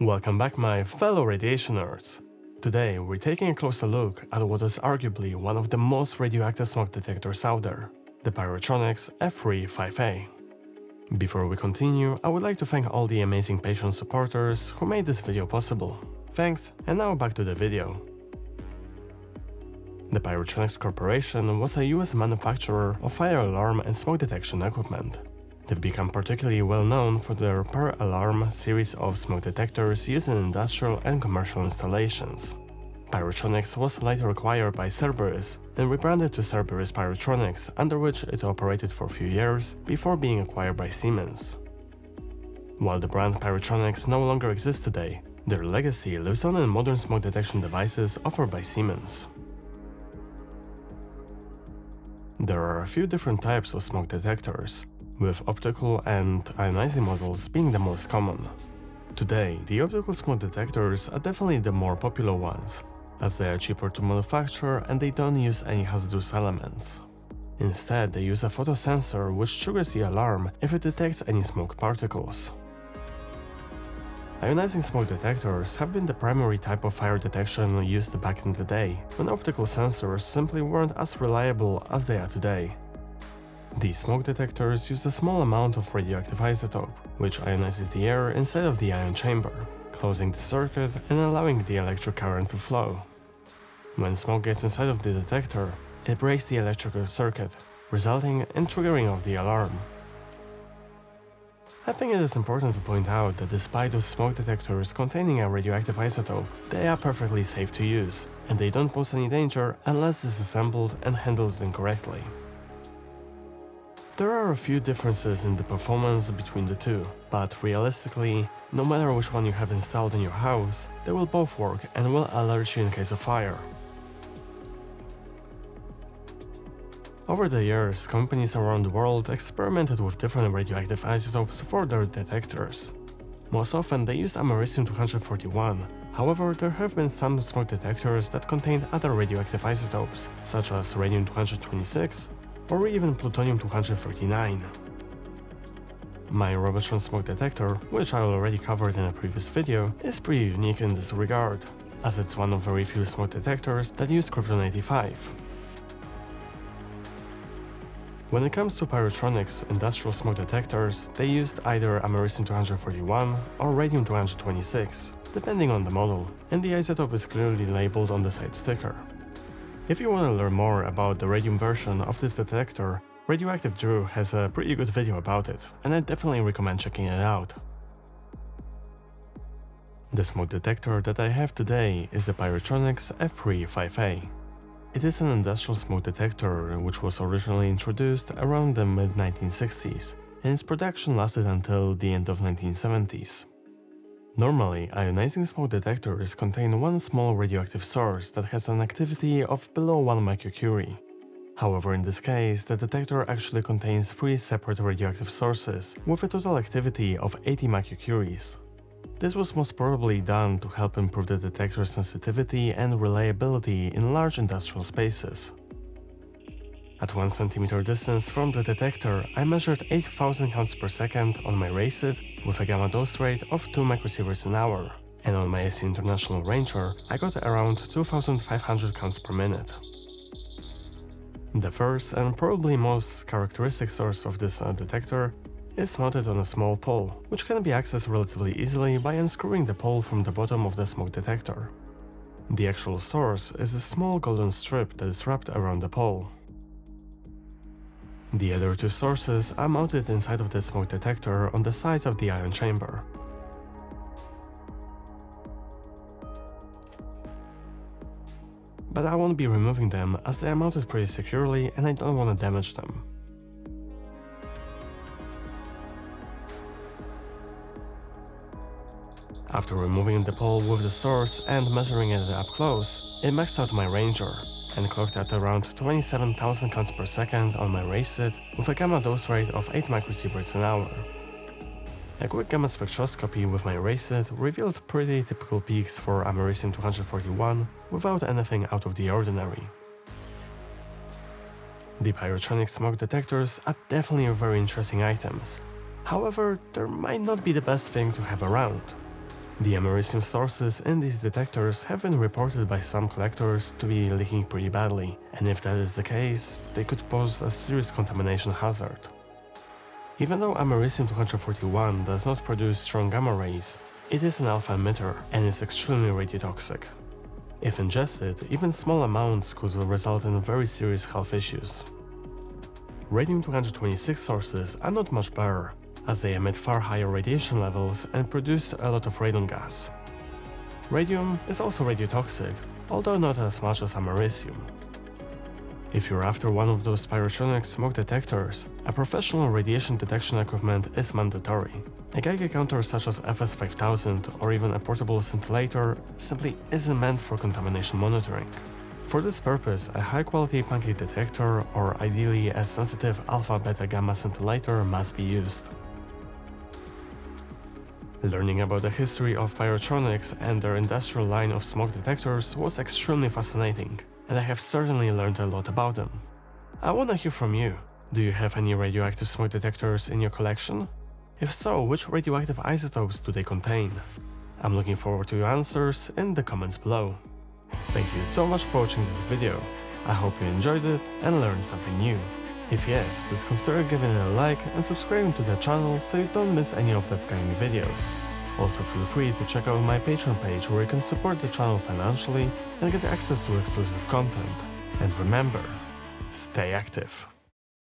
Welcome back, my fellow radiation nerds! Today we're taking a closer look at what is arguably one of the most radioactive smoke detectors out there, the Pyrotronics F35A. Before we continue, I would like to thank all the amazing Patreon supporters who made this video possible. Thanks, and now back to the video. The Pyrotronics Corporation was a US manufacturer of fire alarm and smoke detection equipment. They've become particularly well known for their PYR-A-LARM series of smoke detectors used in industrial and commercial installations. Pyrotronics was later acquired by Cerberus and rebranded to Cerberus Pyrotronics, under which it operated for a few years before being acquired by Siemens. While the brand Pyrotronics no longer exists today, their legacy lives on in modern smoke detection devices offered by Siemens. There are a few different types of smoke detectors, with optical and ionizing models being the most common. Today, the optical smoke detectors are definitely the more popular ones, as they are cheaper to manufacture and they don't use any hazardous elements. Instead, they use a photosensor which triggers the alarm if it detects any smoke particles. Ionizing smoke detectors have been the primary type of fire detection used back in the day, when optical sensors simply weren't as reliable as they are today. These smoke detectors use a small amount of radioactive isotope, which ionizes the air inside of the ion chamber, closing the circuit and allowing the electric current to flow. When smoke gets inside of the detector, it breaks the electrical circuit, resulting in triggering of the alarm. I think it is important to point out that despite those smoke detectors containing a radioactive isotope, they are perfectly safe to use, and they don't pose any danger unless disassembled and handled incorrectly. There are a few differences in the performance between the two, but realistically, no matter which one you have installed in your house, they will both work and will alert you in case of fire. Over the years, companies around the world experimented with different radioactive isotopes for their detectors. Most often they used americium-241, however there have been some smoke detectors that contained other radioactive isotopes, such as radium-226 or even plutonium-239. My Robotron smoke detector, which I already covered in a previous video, is pretty unique in this regard, as it's one of very few smoke detectors that use krypton-85. When it comes to Pyrotronics industrial smoke detectors, they used either americium-241 or radium-226, depending on the model, and the isotope is clearly labeled on the side sticker. If you want to learn more about the radium version of this detector, Radioactive Drew has a pretty good video about it, and I definitely recommend checking it out. The smoke detector that I have today is the Pyrotronics F35A. It is an industrial smoke detector which was originally introduced around the mid-1960s, and its production lasted until the end of 1970s. Normally, ionizing smoke detectors contain one small radioactive source that has an activity of below 1 microcurie. However, in this case, the detector actually contains 3 separate radioactive sources with a total activity of 80 microcuries. This was most probably done to help improve the detector's sensitivity and reliability in large industrial spaces. At 1 cm distance from the detector, I measured 8,000 counts per second on my RACID with a gamma dose rate of 2 microsieverts an hour, and on my AC International Ranger, I got around 2,500 counts per minute. The first and probably most characteristic source of this detector is mounted on a small pole, which can be accessed relatively easily by unscrewing the pole from the bottom of the smoke detector. The actual source is a small golden strip that is wrapped around the pole. The other 2 sources are mounted inside of the smoke detector on the sides of the ion chamber. But I won't be removing them as they are mounted pretty securely and I don't want to damage them. After removing the pole with the source and measuring it up close, it maxed out my Ranger and clocked at around 27,000 counts per second on my RACID with a gamma dose rate of 8 microsieverts an hour. A quick gamma spectroscopy with my RACID revealed pretty typical peaks for americium-241 without anything out of the ordinary. The Pyrotronics smoke detectors are definitely very interesting items. However, they might not be the best thing to have around. The americium sources in these detectors have been reported by some collectors to be leaking pretty badly, and if that is the case, they could pose a serious contamination hazard. Even though americium-241 does not produce strong gamma rays, it is an alpha emitter and is extremely radiotoxic. If ingested, even small amounts could result in very serious health issues. Radium-226 sources are not much better, as they emit far higher radiation levels and produce a lot of radon gas. Radium is also radiotoxic, although not as much as americium. If you're after one of those Pyrotronics smoke detectors, a professional radiation detection equipment is mandatory. A Geiger counter such as FS5000 or even a portable scintillator simply isn't meant for contamination monitoring. For this purpose, a high-quality pancake detector or ideally a sensitive alpha-beta-gamma scintillator must be used. Learning about the history of Pyrotronics and their industrial line of smoke detectors was extremely fascinating, and I have certainly learned a lot about them. I want to hear from you. Do you have any radioactive smoke detectors in your collection? If so, which radioactive isotopes do they contain? I'm looking forward to your answers in the comments below. Thank you so much for watching this video. I hope you enjoyed it and learned something new. If yes, please consider giving it a like and subscribing to the channel so you don't miss any of the upcoming videos. Also feel free to check out my Patreon page where you can support the channel financially and get access to exclusive content. And remember, stay active.